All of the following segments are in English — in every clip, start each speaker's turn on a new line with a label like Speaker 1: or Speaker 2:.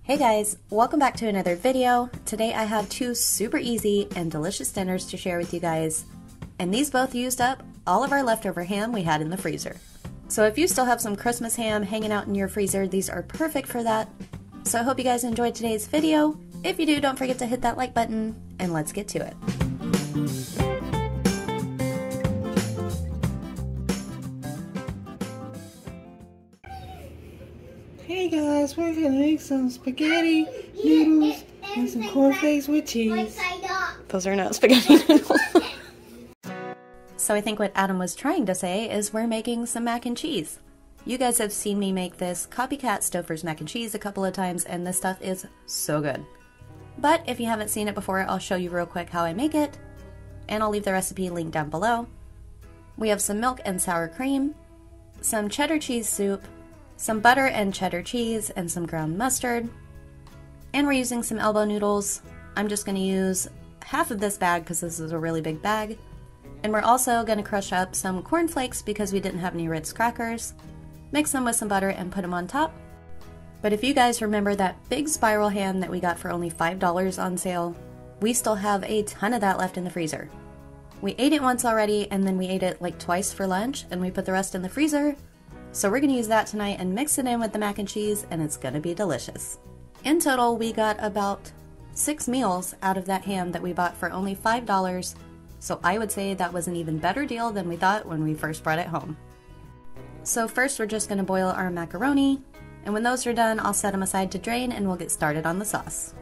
Speaker 1: Hey guys, welcome back to another video. Today I have two super easy and delicious dinners to share with you guys, and these both used up all of our leftover ham we had in the freezer. So if you still have some Christmas ham hanging out in your freezer, these are perfect for that. So I hope you guys enjoyed today's video. If you do, don't forget to hit that like button, and let's get to it.
Speaker 2: Hey guys, we're gonna make some spaghetti noodles and some cornflakes with cheese.
Speaker 1: Those are not spaghetti noodles. So I think what Adam was trying to say is we're making some mac and cheese. You guys have seen me make this copycat Stouffer's mac and cheese a couple of times, and this stuff is so good. But if you haven't seen it before, I'll show you real quick how I make it, and I'll leave the recipe linked down below. We have some milk and sour cream, some cheddar cheese soup, some butter and cheddar cheese, and some ground mustard. And we're using some elbow noodles. I'm just going to use half of this bag because this is a really big bag. And we're also going to crush up some cornflakes because we didn't have any Ritz crackers. Mix them with some butter and put them on top. But if you guys remember that big spiral ham that we got for only $5 on sale, we still have a ton of that left in the freezer. We ate it once already, and then we ate it like twice for lunch, and we put the rest in the freezer. So we're going to use that tonight and mix it in with the mac and cheese, and it's going to be delicious. In total, we got about 6 meals out of that ham that we bought for only $5, so I would say that was an even better deal than we thought when we first brought it home. So first we're just going to boil our macaroni, and when those are done, I'll set them aside to drain and we'll get started on the sauce.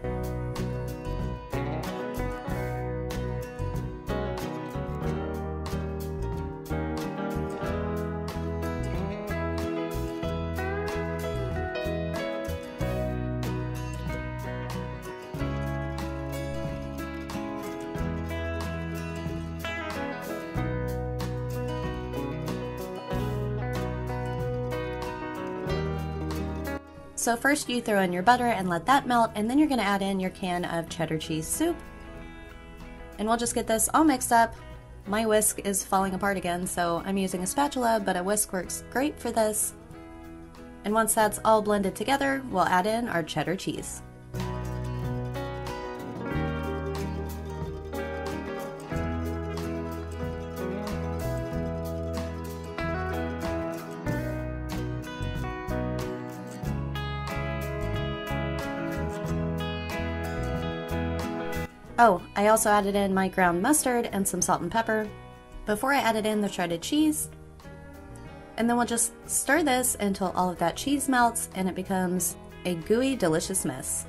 Speaker 1: So first you throw in your butter and let that melt, and then you're going to add in your can of cheddar cheese soup. And we'll just get this all mixed up. My whisk is falling apart again, so I'm using a spatula, but a whisk works great for this. And once that's all blended together, we'll add in our cheddar cheese. Oh, I also added in my ground mustard and some salt and pepper before I added in the shredded cheese. And then we'll just stir this until all of that cheese melts and it becomes a gooey, delicious mess.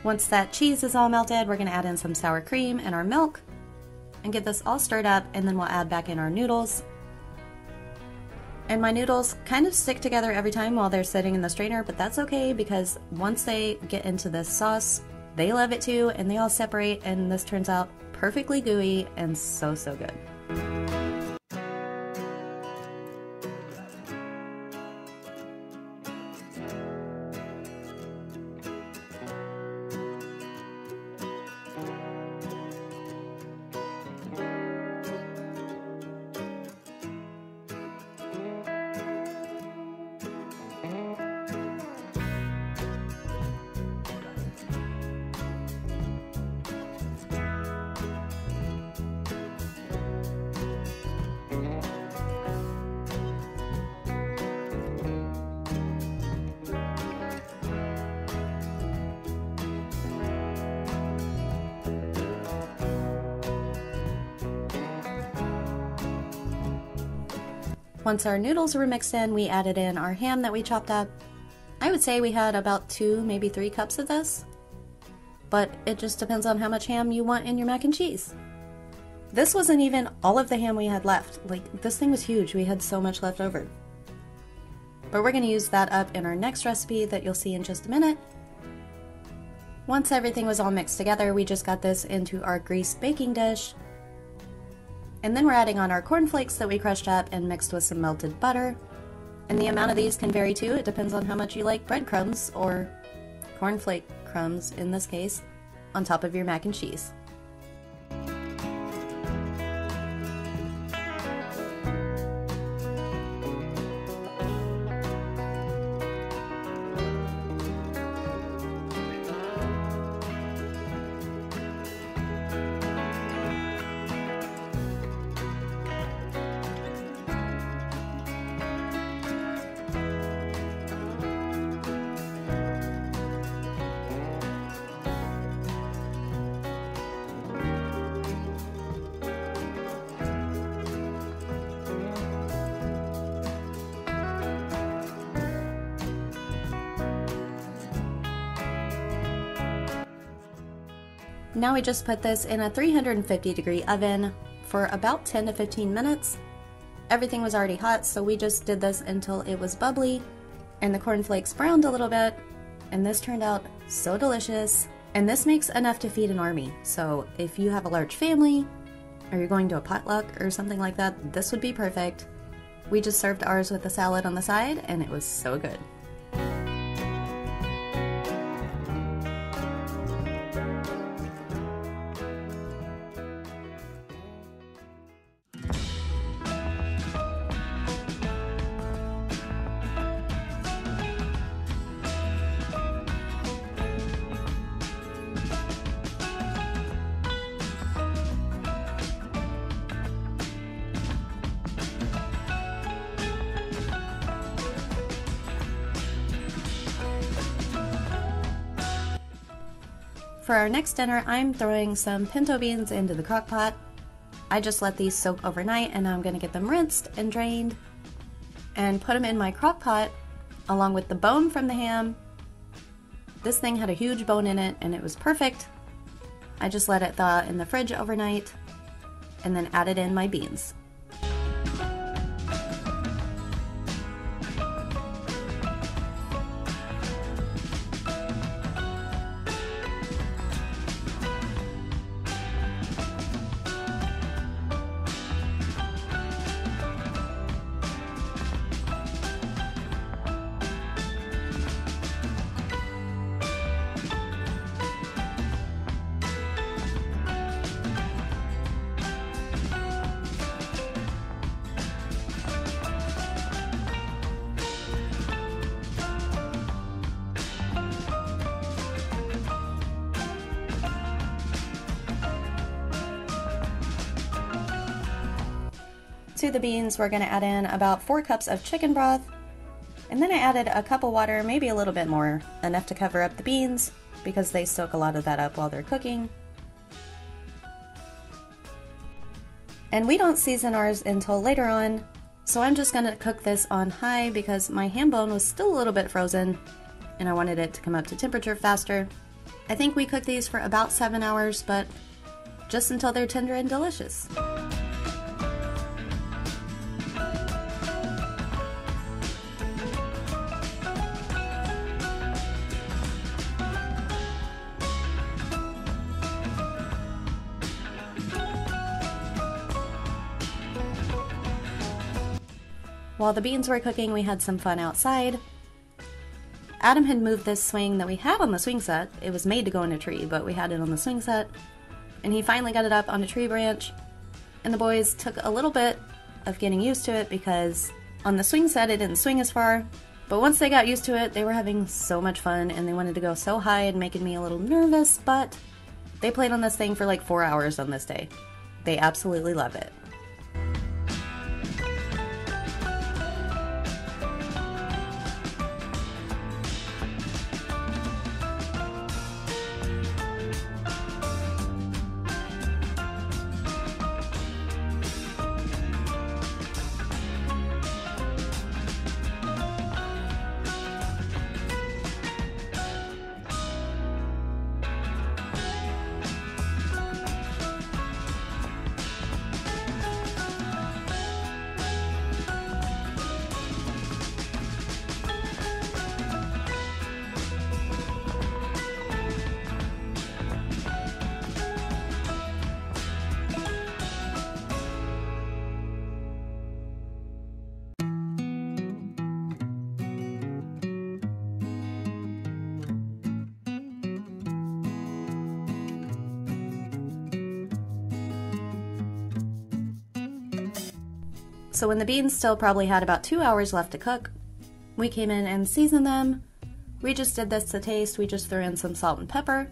Speaker 1: Once that cheese is all melted, we're going to add in some sour cream and our milk and get this all stirred up, and then we'll add back in our noodles. And my noodles kind of stick together every time while they're sitting in the strainer, but that's okay because once they get into this sauce, they love it too, and they all separate, and this turns out perfectly gooey and so good. Once our noodles were mixed in, we added in our ham that we chopped up. I would say we had about 2, maybe 3 cups of this, but it just depends on how much ham you want in your mac and cheese. This wasn't even all of the ham we had left. Like, this thing was huge. We had so much left over. But we're going to use that up in our next recipe that you'll see in just a minute. Once everything was all mixed together, we just got this into our greased baking dish. And then we're adding on our cornflakes that we crushed up and mixed with some melted butter. And the amount of these can vary too. It depends on how much you like breadcrumbs, or cornflake crumbs in this case, on top of your mac and cheese. Now we just put this in a 350-degree oven for about 10 to 15 minutes. Everything was already hot, so we just did this until it was bubbly and the cornflakes browned a little bit, and this turned out so delicious. And this makes enough to feed an army, so if you have a large family or you're going to a potluck or something like that, this would be perfect. We just served ours with a salad on the side, and it was so good. For our next dinner, I'm throwing some pinto beans into the crock pot. I just let these soak overnight, and now I'm going to get them rinsed and drained and put them in my crock pot along with the bone from the ham. This thing had a huge bone in it and it was perfect. I just let it thaw in the fridge overnight and then added in my beans. To the beans, we're going to add in about 4 cups of chicken broth, and then I added a cup of water, maybe a little bit more, enough to cover up the beans because they soak a lot of that up while they're cooking. And we don't season ours until later on, so I'm just going to cook this on high because my ham bone was still a little bit frozen and I wanted it to come up to temperature faster. I think we cooked these for about 7 hours, but just until they're tender and delicious. While the beans were cooking, we had some fun outside. Adam had moved this swing that we had on the swing set. It was made to go in a tree, but we had it on the swing set. And he finally got it up on a tree branch. And the boys took a little bit of getting used to it because on the swing set it didn't swing as far. But once they got used to it, they were having so much fun and they wanted to go so high and making me a little nervous, but they played on this thing for like 4 hours on this day. They absolutely love it. So when the beans still probably had about 2 hours left to cook, we came in and seasoned them. We just did this to taste. We just threw in some salt and pepper,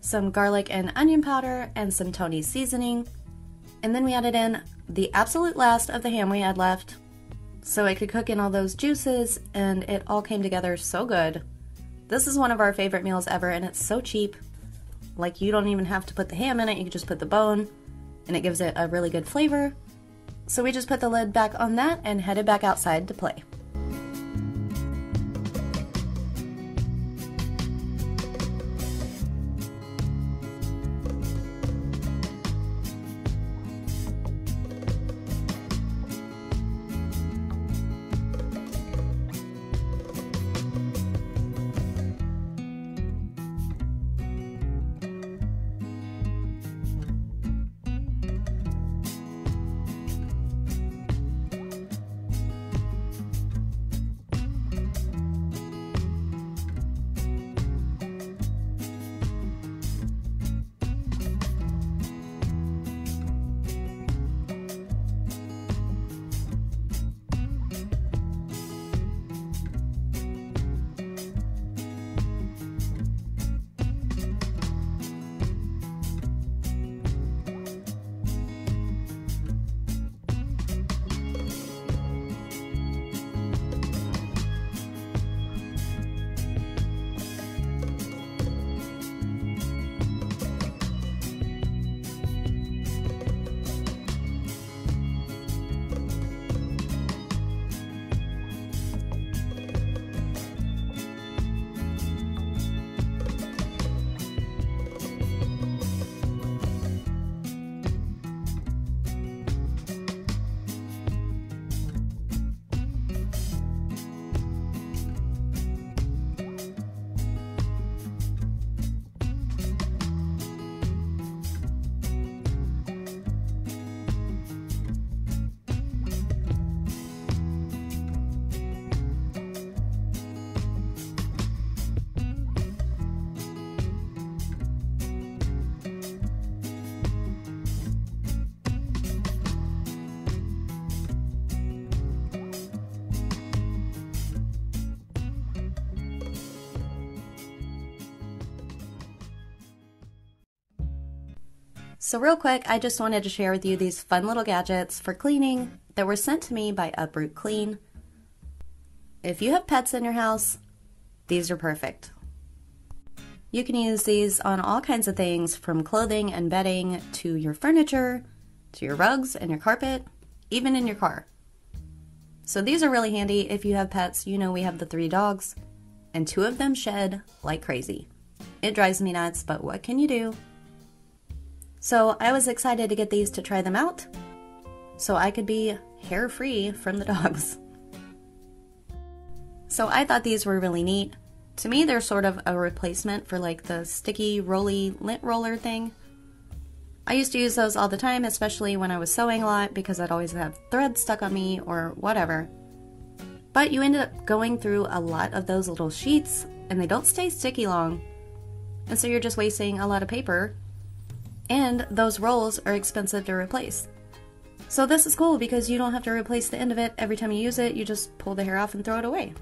Speaker 1: some garlic and onion powder, and some Tony's seasoning. And then we added in the absolute last of the ham we had left, so it could cook in all those juices, and it all came together so good. This is one of our favorite meals ever, and it's so cheap. Like, you don't even have to put the ham in it, you can just put the bone, and it gives it a really good flavor. So we just put the lid back on that and headed back outside to play. So real quick, I just wanted to share with you these fun little gadgets for cleaning that were sent to me by Uproot Clean. If you have pets in your house, these are perfect. You can use these on all kinds of things, from clothing and bedding to your furniture, to your rugs and your carpet, even in your car. So these are really handy if you have pets. You know, we have the 3 dogs, and 2 of them shed like crazy. It drives me nuts, but what can you do? So I was excited to get these to try them out, so I could be hair-free from the dogs. So I thought these were really neat. To me, they're sort of a replacement for like the sticky, rolly lint roller thing. I used to use those all the time, especially when I was sewing a lot, because I'd always have thread stuck on me or whatever. But you end up going through a lot of those little sheets, and they don't stay sticky long. And so you're just wasting a lot of paper, and those rolls are expensive to replace. So this is cool because you don't have to replace the end of it every time you use it. You just pull the hair off and throw it away.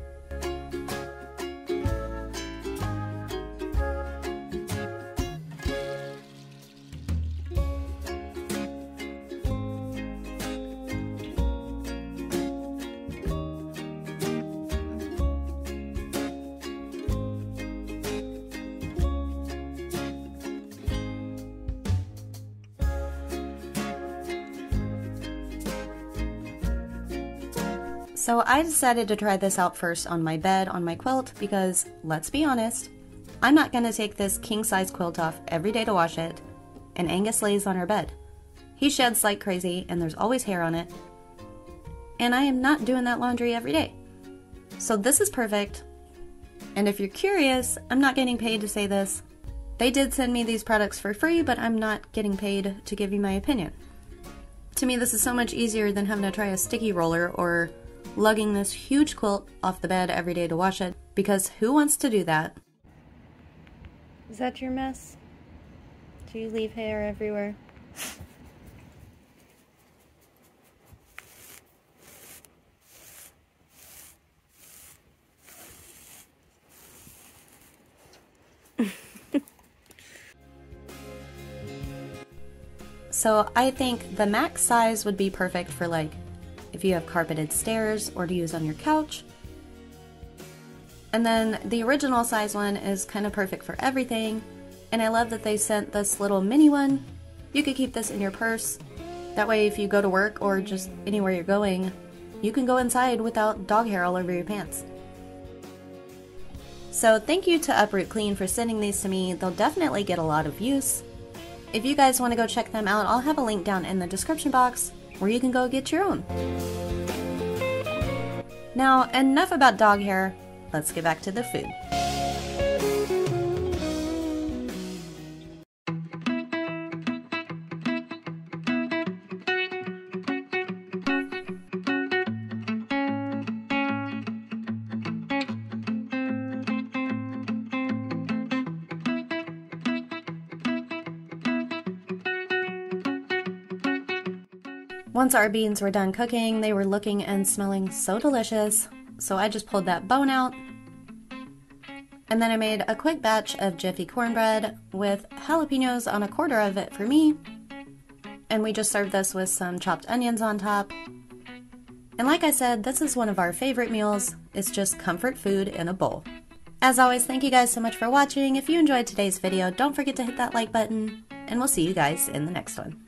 Speaker 1: So I decided to try this out first on my bed, on my quilt, because let's be honest, I'm not going to take this king-size quilt off every day to wash it, and Angus lays on our bed. He sheds like crazy, and there's always hair on it, and I am not doing that laundry every day. So this is perfect, and if you're curious, I'm not getting paid to say this. They did send me these products for free, but I'm not getting paid to give you my opinion. To me, this is so much easier than having to try a sticky roller or lugging this huge quilt off the bed every day to wash it, because who wants to do that? Is that your mess? Do you leave hair everywhere? So I think the max size would be perfect for like if you have carpeted stairs or to use on your couch. And then the original size one is kind of perfect for everything. And I love that they sent this little mini one. You could keep this in your purse. That way if you go to work or just anywhere you're going, you can go inside without dog hair all over your pants. So thank you to Uproot Clean for sending these to me. They'll definitely get a lot of use. If you guys want to go check them out, I'll have a link down in the description box where you can go get your own. Now, enough about dog hair. Let's get back to the food. Once our beans were done cooking, they were looking and smelling so delicious, so I just pulled that bone out. And then I made a quick batch of Jiffy cornbread with jalapenos on a quarter of it for me. And we just served this with some chopped onions on top. And like I said, this is one of our favorite meals. It's just comfort food in a bowl. As always, thank you guys so much for watching. If you enjoyed today's video, don't forget to hit that like button, and we'll see you guys in the next one.